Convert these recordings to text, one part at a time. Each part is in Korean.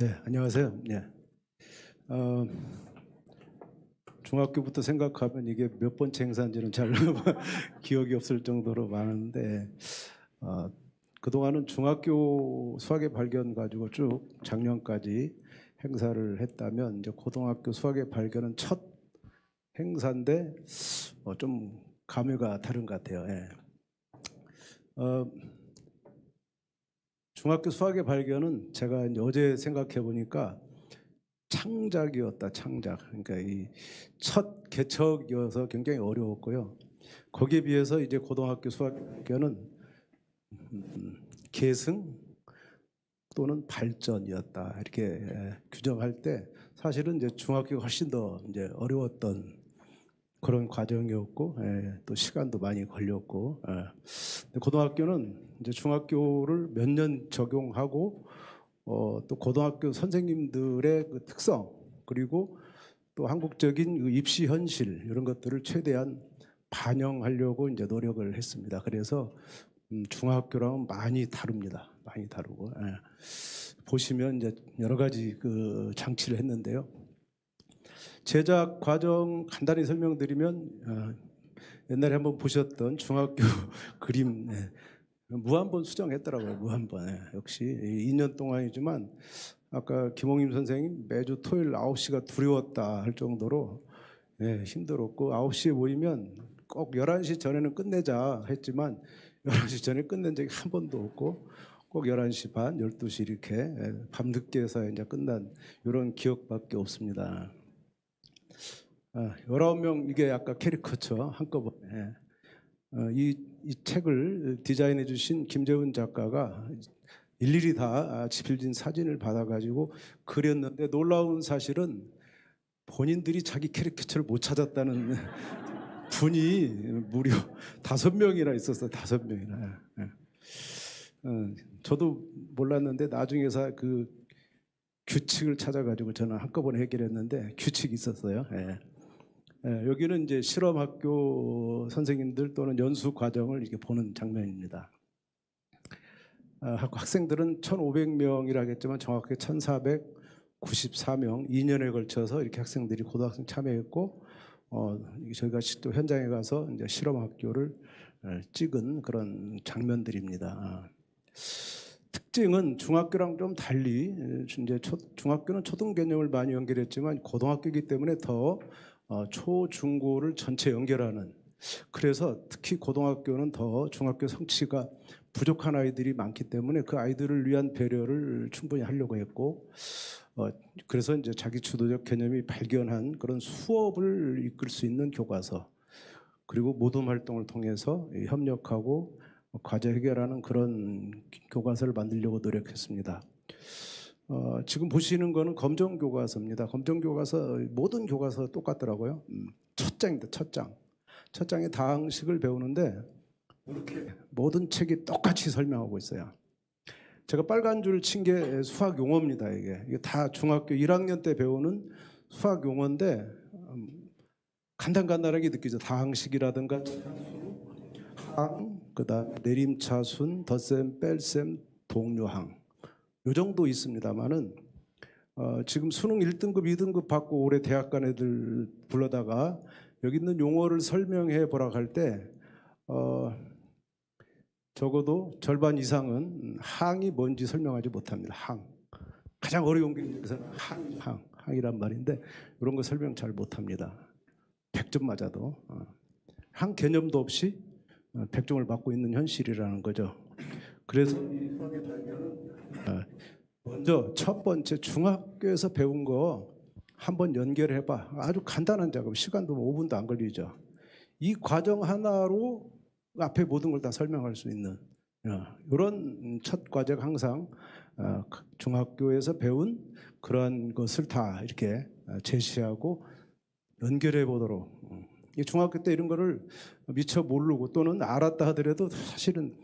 네, 안녕하세요. 네. 어, 중학교부터 생각하면 이게 몇 번째 행사인지는 잘 기억이 없을 정도로 많은데 어, 그동안은 중학교 수학의 발견 가지고 쭉 작년까지 행사를 했다면 이제 고등학교 수학의 발견은 첫 행사인데 좀 감회가 다른 것 같아요. 예. 어, 중학교 수학의 발견은 제가 이제 어제 생각해 보니까 창작이었다, 창작. 그러니까 이 첫 개척이어서 굉장히 어려웠고요. 거기에 비해서 이제 고등학교 수학교는 계승 또는 발전이었다 이렇게 규정할 때 사실은 이제 중학교가 훨씬 더 이제 어려웠던 그런 과정이었고 또 시간도 많이 걸렸고 고등학교는 이제 중학교를 몇 년 적용하고 또 고등학교 선생님들의 그 특성 그리고 또 한국적인 그 입시 현실 이런 것들을 최대한 반영하려고 이제 노력을 했습니다. 그래서 중학교랑은 많이 다릅니다. 많이 다르고 보시면 이제 여러 가지 그 장치를 했는데요. 제작 과정 간단히 설명드리면 옛날에 한번 보셨던 중학교 그림 무한번 수정했더라고요. 무한번. 역시 2년 동안이지만 아까 김홍임 선생님 매주 토요일 9시가 두려웠다 할 정도로 힘들었고 9시에 모이면 꼭 11시 전에는 끝내자 했지만 11시 전에 끝낸 적이 한 번도 없고 꼭 11시 반, 12시 이렇게 밤늦게 해서 이제 끝난 이런 기억밖에 없습니다. 19명 이게 아까 캐리커처 한꺼번에 이 책을 디자인해 주신 김재훈 작가가 일일이 다 집필진 사진을 받아가지고 그렸는데 놀라운 사실은 본인들이 자기 캐리커처를 못 찾았다는 분이 무려 5명이나 있었어요. 5명이나. 저도 몰랐는데 나중에서 그 규칙을 찾아가지고 저는 한꺼번에 해결했는데 규칙이 있었어요. 여기는 이제 실험학교 선생님들 또는 연수 과정을 이렇게 보는 장면입니다. 학생들은 1,500명이라 하겠지만 정확하게 1,494명 2년에 걸쳐서 이렇게 학생들이 고등학생 참여했고 저희가 또 현장에 가서 이제 실험학교를 찍은 그런 장면들입니다. 특징은 중학교랑 좀 달리 이제 중학교는 초등 개념을 많이 연결했지만 고등학교이기 때문에 더 초, 중, 고를 전체 연결하는 그래서 특히 고등학교는 더 중학교 성취가 부족한 아이들이 많기 때문에 그 아이들을 위한 배려를 충분히 하려고 했고 그래서 이제 자기 주도적 개념이 발견한 그런 수업을 이끌 수 있는 교과서 그리고 모둠 활동을 통해서 협력하고 과제 해결하는 그런 교과서를 만들려고 노력했습니다. 지금 보시는 거는 검정 교과서입니다. 검정 교과서 모든 교과서 똑같더라고요. 첫 장입니다. 첫 장. 첫 장에 다항식을 배우는데 이렇게 모든 책이 똑같이 설명하고 있어요. 제가 빨간 줄 친 게 수학 용어입니다. 이게 다 중학교 1학년 때 배우는 수학 용어인데 간단하게 느끼죠. 다항식이라든가 항, 그다음 내림차순, 덧셈, 뺄셈, 동료항 요 정도 있습니다만은 지금 수능 1등급, 2등급 받고 올해 대학 간 애들 불러다가 여기 있는 용어를 설명해 보라고 할 때 적어도 절반 이상은 항이 뭔지 설명하지 못합니다. 항. 가장 어려운 게 여기서는 항이란 말인데 이런 거 설명 잘 못합니다. 100점 맞아도 항 개념도 없이 100점을 받고 있는 현실이라는 거죠. 그래서 이 수학의 발견은 먼저 첫 번째 중학교에서 배운 거 한번 연결해봐. 아주 간단한 작업, 시간도 5분도 안 걸리죠. 이 과정 하나로 앞에 모든 걸 다 설명할 수 있는 이런 첫 과제가 항상 중학교에서 배운 그러한 것을 다 이렇게 제시하고 연결해 보도록 중학교 때 이런 거를 미처 모르고 또는 알았다 하더라도 사실은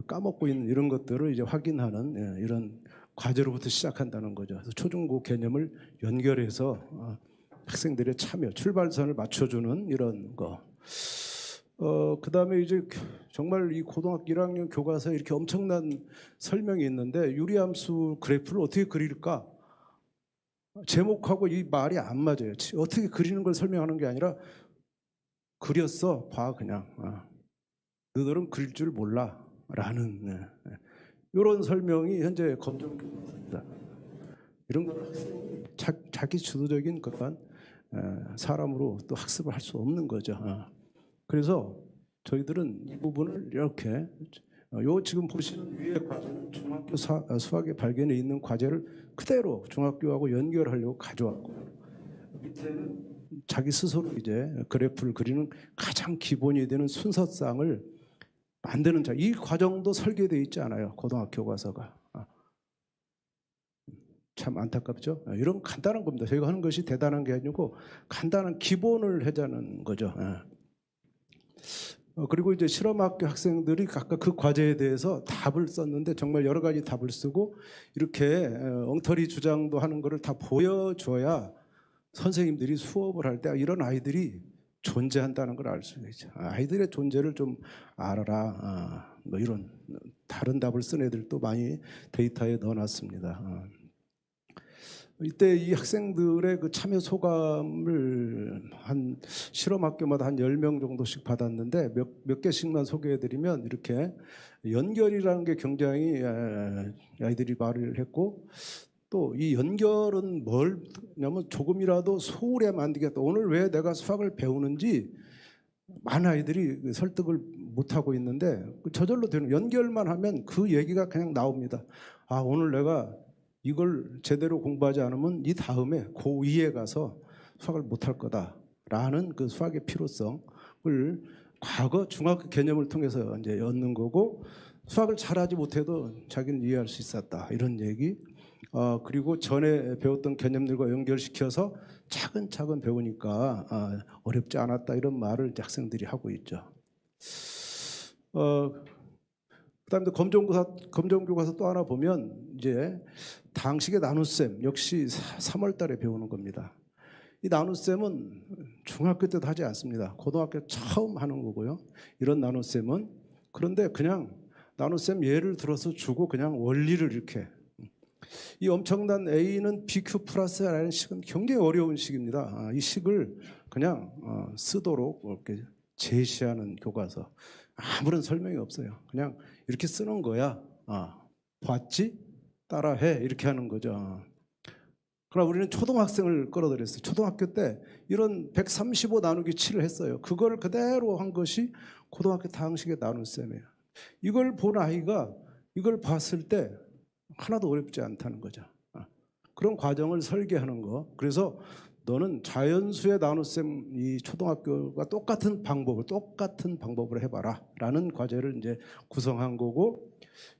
까먹고 있는 이런 것들을 이제 확인하는 이런 과제로부터 시작한다는 거죠. 그래서 초중고 개념을 연결해서 학생들의 참여, 출발선을 맞춰주는 이런 거. 그 다음에 이제 정말 이 고등학교 1학년 교과서에 이렇게 엄청난 설명이 있는데 유리함수 그래프를 어떻게 그릴까? 제목하고 이 말이 안 맞아요. 어떻게 그리는 걸 설명하는 게 아니라 그렸어 봐 그냥. 너희들은 그릴 줄 몰라 라는 이런 설명이 현재 검정교입니다. 이런 걸 자기 주도적인 그런 사람으로 또 학습을 할 수 없는 거죠. 그래서 저희들은 이 부분을 이렇게 요 지금 보시는 위에 과제는 중학교 수학의 발견에 있는 과제를 그대로 중학교하고 연결하려고 가져왔고, 밑에는 자기 스스로 이제 그래프를 그리는 가장 기본이 되는 순서상을 만드는 이 과정도 설계되어 있지 않아요. 고등학교 가서가. 참 안타깝죠. 이런 간단한 겁니다. 저희가 하는 것이 대단한 게 아니고 간단한 기본을 하자는 거죠. 그리고 이제 실험학교 학생들이 각각 그 과제에 대해서 답을 썼는데 정말 여러 가지 답을 쓰고 이렇게 엉터리 주장도 하는 것을 다 보여줘야 선생님들이 수업을 할 때 이런 아이들이 존재한다는 걸 알 수가 있죠. 아이들의 존재를 좀 알아라. 뭐 이런 다른 답을 쓴 애들도 많이 데이터에 넣어놨습니다. 이때 이 학생들의 그 참여 소감을 한 실험학교마다 한 10명 정도씩 받았는데 몇 개씩만 소개해드리면 이렇게 연결이라는 게 굉장히 아이들이 말을 했고, 또 이 연결은 뭐냐면 조금이라도 소홀히 만들겠다. 오늘 왜 내가 수학을 배우는지 많은 아이들이 설득을 못하고 있는데 저절로 되는 연결만 하면 그 얘기가 그냥 나옵니다. 오늘 내가 이걸 제대로 공부하지 않으면 이 다음에 고2에 가서 수학을 못할 거다라는 그 수학의 필요성을 과거 중학교 개념을 통해서 이제 얻는 거고, 수학을 잘하지 못해도 자기는 이해할 수 있었다 이런 얘기. 그리고 전에 배웠던 개념들과 연결시켜서 차근차근 배우니까 어렵지 않았다 이런 말을 이제 학생들이 하고 있죠. 그다음에 검정교과서 또 하나 보면 이제 당식의 나눗셈 역시 3월달에 배우는 겁니다. 이 나눗셈은 중학교 때도 하지 않습니다. 고등학교 처음 하는 거고요. 이런 나눗셈은 그런데 그냥 나눗셈 예를 들어서 주고 그냥 원리를 이렇게, 이 엄청난 A는 BQ 플러스라는 식은 굉장히 어려운 식입니다. 이 식을 그냥 쓰도록 이렇게 제시하는 교과서. 아무런 설명이 없어요. 그냥 이렇게 쓰는 거야. 봤지? 따라해. 이렇게 하는 거죠. 그러나 우리는 초등학생을 끌어들였어요. 초등학교 때 이런 135 나누기 7을 했어요. 그걸 그대로 한 것이 고등학교 당식의 나눗셈이에요. 이걸 본 아이가 이걸 봤을 때 하나도 어렵지 않다는 거죠. 그런 과정을 설계하는 거. 그래서 너는 자연수의 나눗셈 이 초등학교가 똑같은 방법을 해봐라 라는 과제를 이제 구성한 거고,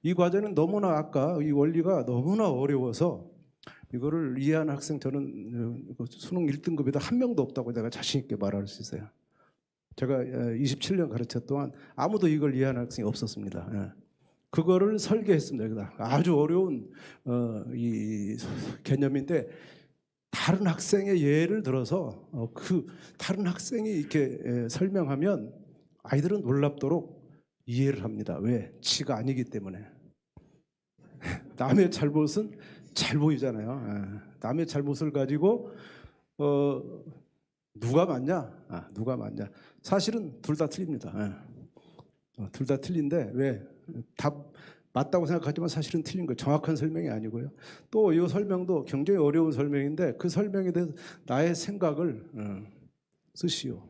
이 과제는 너무나 아까 이 원리가 너무나 어려워서 이거를 이해하는 학생 저는 수능 1등급에다 한 명도 없다고 내가 자신 있게 말할 수 있어요. 제가 27년 가르쳤 동안 아무도 이걸 이해하는 학생이 없었습니다. 그거를 설계했습니다. 아주 어려운 이 개념인데 다른 학생의 예를 들어서 그 다른 학생이 이렇게 설명하면 아이들은 놀랍도록 이해를 합니다. 왜? 지가 아니기 때문에. 남의 잘못은 잘 보이잖아요. 남의 잘못을 가지고 누가 맞냐? 누가 맞냐? 사실은 둘 다 틀립니다. 둘 다 틀린데 왜? 답 맞다고 생각하지만 사실은 틀린 거예요. 정확한 설명이 아니고요. 또 이 설명도 굉장히 어려운 설명인데 그 설명에 대해서 나의 생각을 쓰시오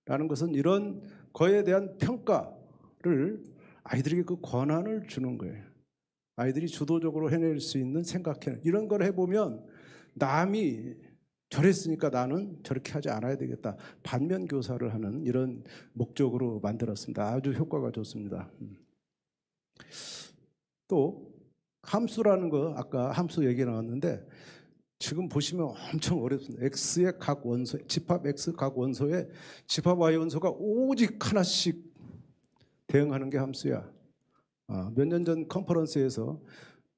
라는 것은 이런 거에 대한 평가를 아이들에게 그 권한을 주는 거예요. 아이들이 주도적으로 해낼 수 있는 생각해내는 이런 걸 해보면 남이 저랬으니까 나는 저렇게 하지 않아야 되겠다. 반면 교사를 하는 이런 목적으로 만들었습니다. 아주 효과가 좋습니다. 또 함수라는 거 아까 함수 얘기 나왔는데 지금 보시면 엄청 어렵습니다. x의 각 원소, 집합 x 각 원소에 집합 y 원소가 오직 하나씩 대응하는 게 함수야. 몇 년 전 컨퍼런스에서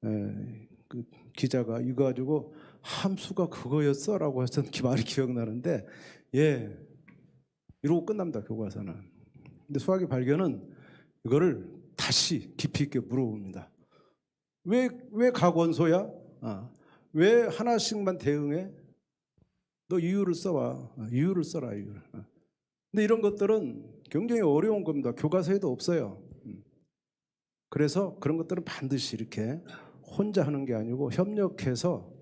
그 기자가 이거 가지고 함수가 그거였어? 라고 했던 말이 기억나는데 이러고 끝납니다. 교과서는. 근데 수학의 발견은 이거를 다시 깊이 있게 물어봅니다. 왜 각원소야? 왜 하나씩만 대응해? 너 이유를 써봐. 이유를 써라, 이유를. 근데 이런 것들은 굉장히 어려운 겁니다. 교과서에도 없어요. 그래서 그런 것들은 반드시 이렇게 혼자 하는 게 아니고 협력해서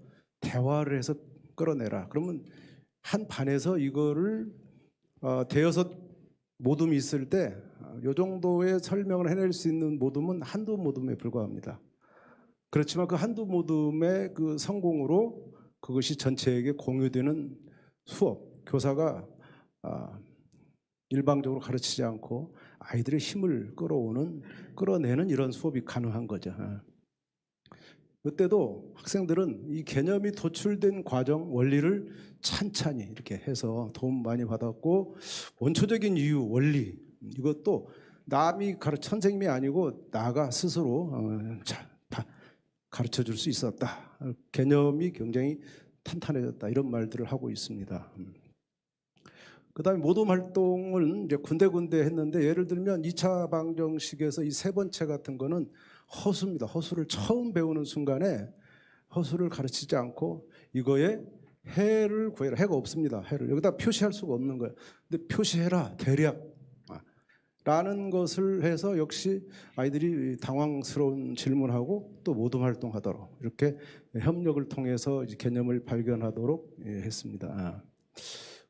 대화를 해서 끌어내라. 그러면 한 반에서 이거를 대여섯 모둠이 있을 때 이 정도의 설명을 해낼 수 있는 모둠은 한두 모둠에 불과합니다. 그렇지만 그 한두 모둠의 그 성공으로 그것이 전체에게 공유되는 수업, 교사가 일방적으로 가르치지 않고 아이들의 힘을 끌어내는 이런 수업이 가능한 거죠. 그때도 학생들은 이 개념이 도출된 과정, 원리를 찬찬히 이렇게 해서 도움 많이 받았고, 원초적인 이유, 원리, 이것도 남이 선생님이 아니고 나가 스스로 가르쳐 줄 수 있었다. 개념이 굉장히 탄탄해졌다. 이런 말들을 하고 있습니다. 그다음에 모둠 활동을 이제 군데군데 했는데, 예를 들면 2차 방정식에서 이 세 번째 같은 거는 허수입니다. 허수를 처음 배우는 순간에 허수를 가르치지 않고 이거에 해를 구해라. 해가 없습니다. 해를 여기다 표시할 수가 없는 거예요. 근데 표시해라, 대략 라는 것을 해서 역시 아이들이 당황스러운 질문하고 또 모둠 활동하도록 이렇게 협력을 통해서 이제 개념을 발견하도록 했습니다.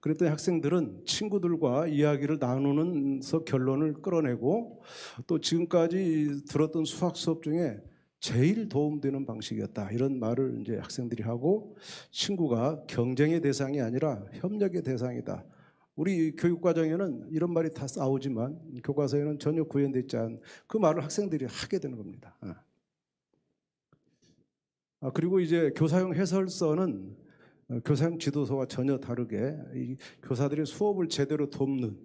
그랬더니 학생들은 친구들과 이야기를 나누면서 결론을 끌어내고, 또 지금까지 들었던 수학 수업 중에 제일 도움되는 방식이었다. 이런 말을 이제 학생들이 하고, 친구가 경쟁의 대상이 아니라 협력의 대상이다. 우리 교육과정에는 이런 말이 다 나오지만 교과서에는 전혀 구현되지 있지 않은 그 말을 학생들이 하게 되는 겁니다. 그리고 이제 교사용 해설서는 교사용 지도서와 전혀 다르게 이 교사들이 수업을 제대로 돕는,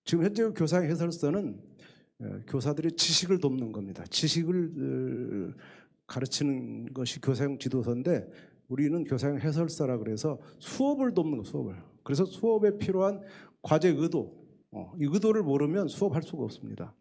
지금 현재 교사용 해설서는 교사들의 지식을 돕는 겁니다. 지식을 가르치는 것이 교사용 지도서인데, 우리는 교사용 해설서라 그래서 수업을 돕는 거, 수업을. 그래서 수업에 필요한 과제 의도, 이 의도를 모르면 수업할 수가 없습니다.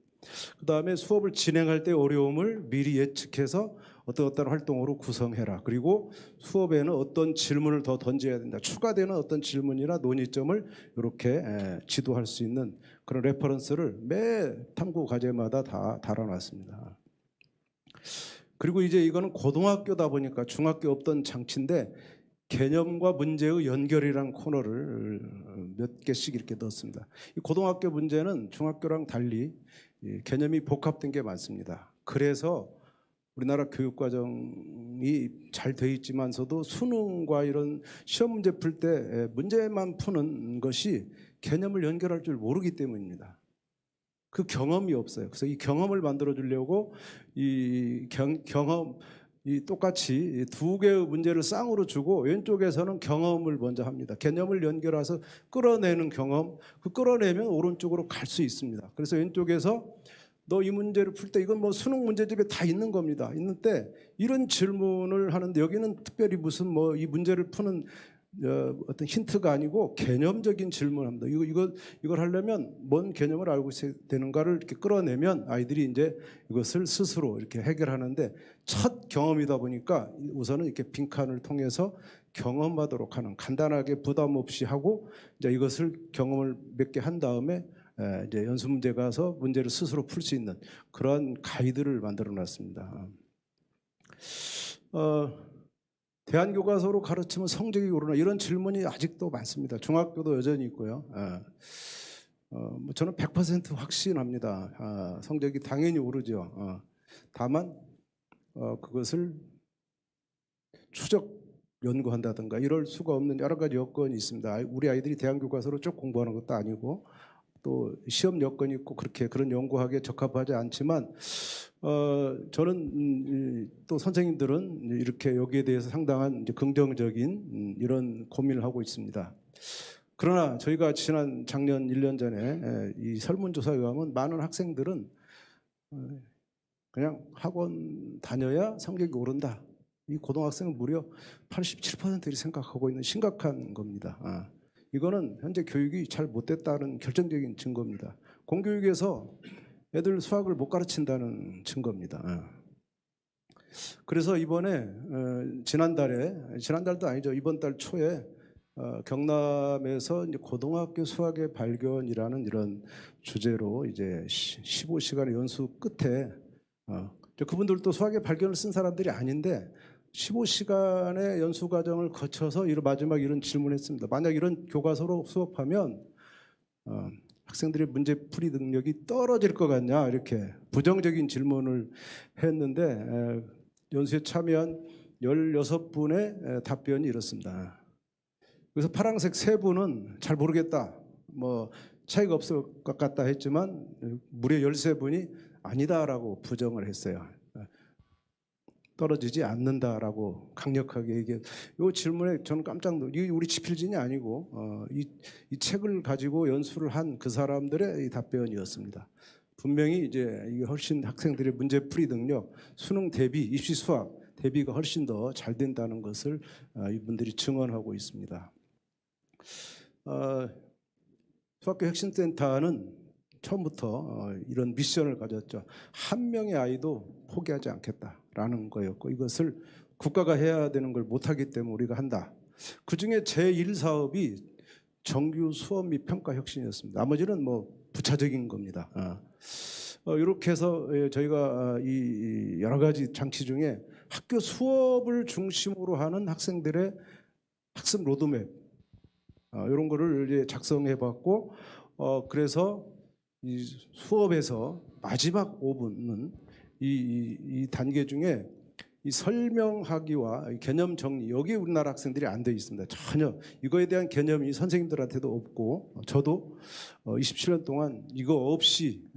그 다음에 수업을 진행할 때 어려움을 미리 예측해서 어떤 활동으로 구성해라. 그리고 수업에는 어떤 질문을 더 던져야 된다. 추가되는 어떤 질문이나 논의점을 이렇게 지도할 수 있는 그런 레퍼런스를 매 탐구 과제마다 다 달아놨습니다. 그리고 이제 이거는 고등학교다 보니까 중학교 없던 장치인데, 개념과 문제의 연결이라는 코너를 몇 개씩 이렇게 넣었습니다. 이 고등학교 문제는 중학교랑 달리 개념이 복합된 게 많습니다. 그래서 우리나라 교육과정이 잘 돼 있지만서도 수능과 이런 시험 문제 풀 때 문제만 푸는 것이 개념을 연결할 줄 모르기 때문입니다. 그 경험이 없어요. 그래서 이 경험을 만들어 주려고 이 똑같이 두 개의 문제를 쌍으로 주고, 왼쪽에서는 경험을 먼저 합니다. 개념을 연결해서 끌어내는 경험, 그 끌어내면 오른쪽으로 갈 수 있습니다. 그래서 왼쪽에서 너 이 문제를 풀 때, 이건 뭐 수능 문제집에 다 있는 겁니다. 있는데 이런 질문을 하는데, 여기는 특별히 무슨 뭐 이 문제를 푸는 어떤 힌트가 아니고 개념적인 질문을 합니다. 이걸 하려면 뭔 개념을 알고 있어야 되는가를 이렇게 끌어내면 아이들이 이제 이것을 스스로 이렇게 해결하는데, 첫 경험이다 보니까 우선은 이렇게 빈칸을 통해서 경험하도록 하는, 간단하게 부담 없이 하고 이제 이것을 경험을 몇 개 한 다음에 이제 연습 문제 가서 문제를 스스로 풀 수 있는 그런 가이드를 만들어 놨습니다. 대안교과서로 가르치면 성적이 오르나, 이런 질문이 아직도 많습니다. 중학교도 여전히 있고요. 저는 100% 확신합니다. 성적이 당연히 오르죠. 다만 그것을 추적 연구한다든가 이럴 수가 없는 여러 가지 여건이 있습니다. 우리 아이들이 대안교과서로 쭉 공부하는 것도 아니고, 또 시험 여건이 있고 그런 연구하기에 적합하지 않지만, 저는 또 선생님들은 이렇게 여기에 대해서 상당한 이제 긍정적인 이런 고민을 하고 있습니다. 그러나 저희가 지난 작년 1년 전에 이 설문조사에 의하면 많은 학생들은 그냥 학원 다녀야 성적이 오른다. 이 고등학생은 무려 87%를 생각하고 있는 심각한 겁니다. 이거는 현재 교육이 잘 못됐다는 결정적인 증거입니다. 공교육에서 애들 수학을 못 가르친다는 증거입니다. 그래서 이번에 지난달도 아니죠. 이번 달 초에 경남에서 이제 고등학교 수학의 발견이라는 이런 주제로 이제 15시간의 연수 끝에 이제 그분들도 수학의 발견을 쓴 사람들이 아닌데 15시간의 연수 과정을 거쳐서 마지막 이런 질문했습니다. 만약 이런 교과서로 수업하면 학생들의 문제풀이 능력이 떨어질 것 같냐 이렇게 부정적인 질문을 했는데 연수에 참여한 16분의 답변이 이렇습니다. 그래서 파란색 3분은 잘 모르겠다, 뭐 차이가 없을 것 같다 했지만 무려 13분이 아니다라고 부정을 했어요. 떨어지지 않는다라고 강력하게 얘기해. 이 질문에 저는 깜짝 놀랐어요. 이게 우리 지필진이 아니고 이 책을 가지고 연수를 한 그 사람들의 이 답변이었습니다. 분명히 이제 이게 훨씬 학생들의 문제풀이 능력, 수능 대비, 입시 수학 대비가 훨씬 더 잘 된다는 것을 이분들이 증언하고 있습니다. 수학교 혁신센터는 처음부터 이런 미션을 가졌죠. 한 명의 아이도 포기하지 않겠다라는 거였고, 이것을 국가가 해야 되는 걸 못하기 때문에 우리가 한다. 그중에 제1사업이 정규 수업 및 평가 혁신이었습니다. 나머지는 뭐 부차적인 겁니다. 이렇게 해서 저희가 이 여러 가지 장치 중에 학교 수업을 중심으로 하는 학생들의 학습 로드맵 이런 거를 이제 작성해봤고, 그래서 이 수업에서 마지막 5분은 이 단계 중에 이 설명하기와 개념 정리, 여기 우리나라 학생들이 안 돼 있습니다. 전혀 이거에 대한 개념이 선생님들한테도 없고, 저도 27년 동안 이거 없이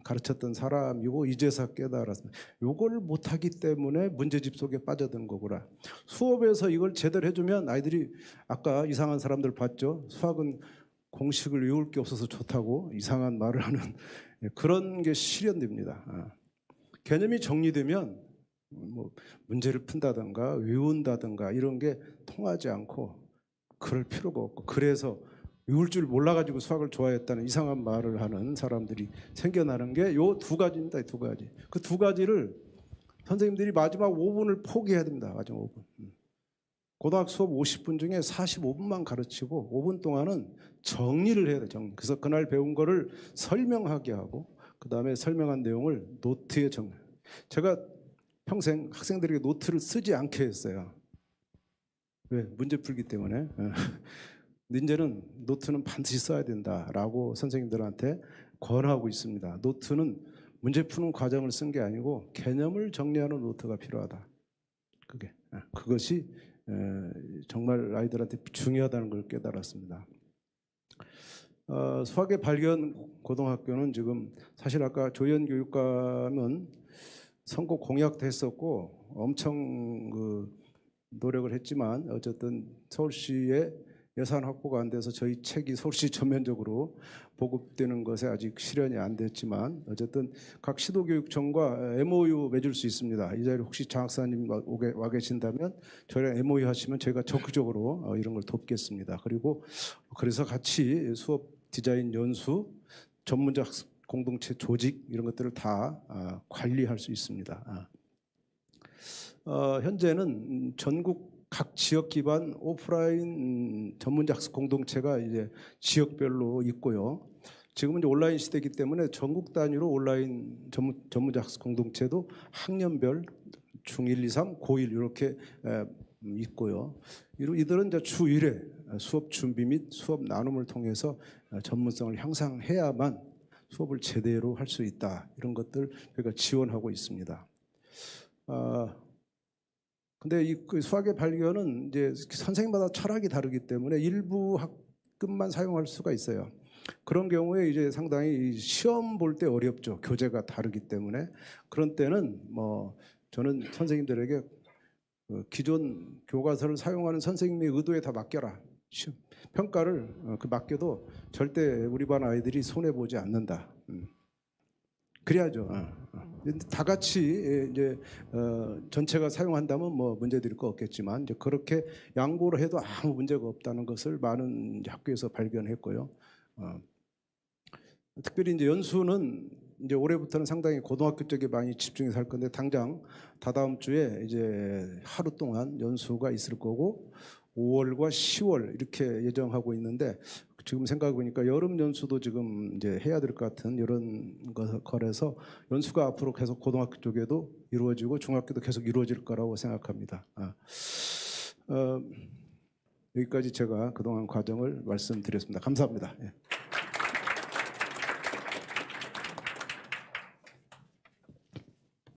가르쳤던 사람이고 이제서 깨달았습니다. 이걸 못하기 때문에 문제집 속에 빠져든 거구나. 수업에서 이걸 제대로 해주면 아이들이, 아까 이상한 사람들 봤죠? 수학은 공식을 외울 게 없어서 좋다고 이상한 말을 하는 그런 게 실현됩니다. 개념이 정리되면 뭐 문제를 푼다든가 외운다든가 이런 게 통하지 않고 그럴 필요가 없고, 그래서 외울 줄 몰라가지고 수학을 좋아했다는 이상한 말을 하는 사람들이 생겨나는 게 요 2가지입니다. 2가지. 그 2가지를 선생님들이 마지막 5분을 포기해야 됩니다. 마지막 5분. 고등학교 수업 50분 중에 45분만 가르치고 5분 동안은 정리를 해야 돼요. 정리. 그래서 그날 배운 거를 설명하게 하고, 그 다음에 설명한 내용을 노트에 정리. 제가 평생 학생들에게 노트를 쓰지 않게 했어요. 왜? 문제 풀기 때문에. 근데 이제는 노트는 반드시 써야 된다라고 선생님들한테 권하고 있습니다. 노트는 문제 푸는 과정을 쓴 게 아니고 개념을 정리하는 노트가 필요하다. 그것이 정말 아이들한테 중요하다는 걸 깨달았습니다. 수학의 발견 고등학교는 지금 사실 아까 조현 교육감은 선거 공약도 했었고 엄청 노력을 했지만 어쨌든 서울시의 예산 확보가 안 돼서 저희 책이 서울시 전면적으로 보급되는 것에 아직 실현이 안 됐지만, 어쨌든 각 시도교육청과 MOU 맺을 수 있습니다. 이 자리에 혹시 장 학사님 와 계신다면 저희랑 MOU 하시면 저희가 적극적으로 이런 걸 돕겠습니다. 그리고 그래서 같이 수업 디자인 연수, 전문적 학습 공동체 조직 이런 것들을 다 관리할 수 있습니다. 현재는 전국 각 지역 기반 오프라인 전문적 학습 공동체가 이제 지역별로 있고요. 지금은 이제 온라인 시대이기 때문에 전국 단위로 온라인 전문적 학습 공동체도 학년별 중1, 2, 3, 고1 이렇게 있고요. 이들은 이제 주 1회 수업 준비 및 수업 나눔을 통해서 전문성을 향상해야만 수업을 제대로 할 수 있다. 이런 것들 저희가 지원하고 있습니다. 근데 이 수학의 발견은 이제 선생님마다 철학이 다르기 때문에 일부 학급만 사용할 수가 있어요. 그런 경우에 이제 상당히 시험 볼 때 어렵죠. 교재가 다르기 때문에. 그런 때는 뭐 저는 선생님들에게 기존 교과서를 사용하는 선생님의 의도에 다 맡겨라. 평가를 맡겨도 절대 우리 반 아이들이 손해 보지 않는다. 그래야죠. 다 같이 이제 전체가 사용한다면 뭐 문제될 거 없겠지만, 이제 그렇게 양보를 해도 아무 문제가 없다는 것을 많은 학교에서 발견했고요. 특별히 이제 연수는 이제 올해부터는 상당히 고등학교 쪽에 많이 집중해서 할 건데 당장 다다음 주에 이제 하루 동안 연수가 있을 거고 5월과 10월 이렇게 예정하고 있는데 지금 생각해 보니까 여름 연수도 지금 이제 해야 될 것 같은 이런 거라서 연수가 앞으로 계속 고등학교 쪽에도 이루어지고 중학교도 계속 이루어질 거라고 생각합니다. 여기까지 제가 그동안 과정을 말씀드렸습니다. 감사합니다. 예.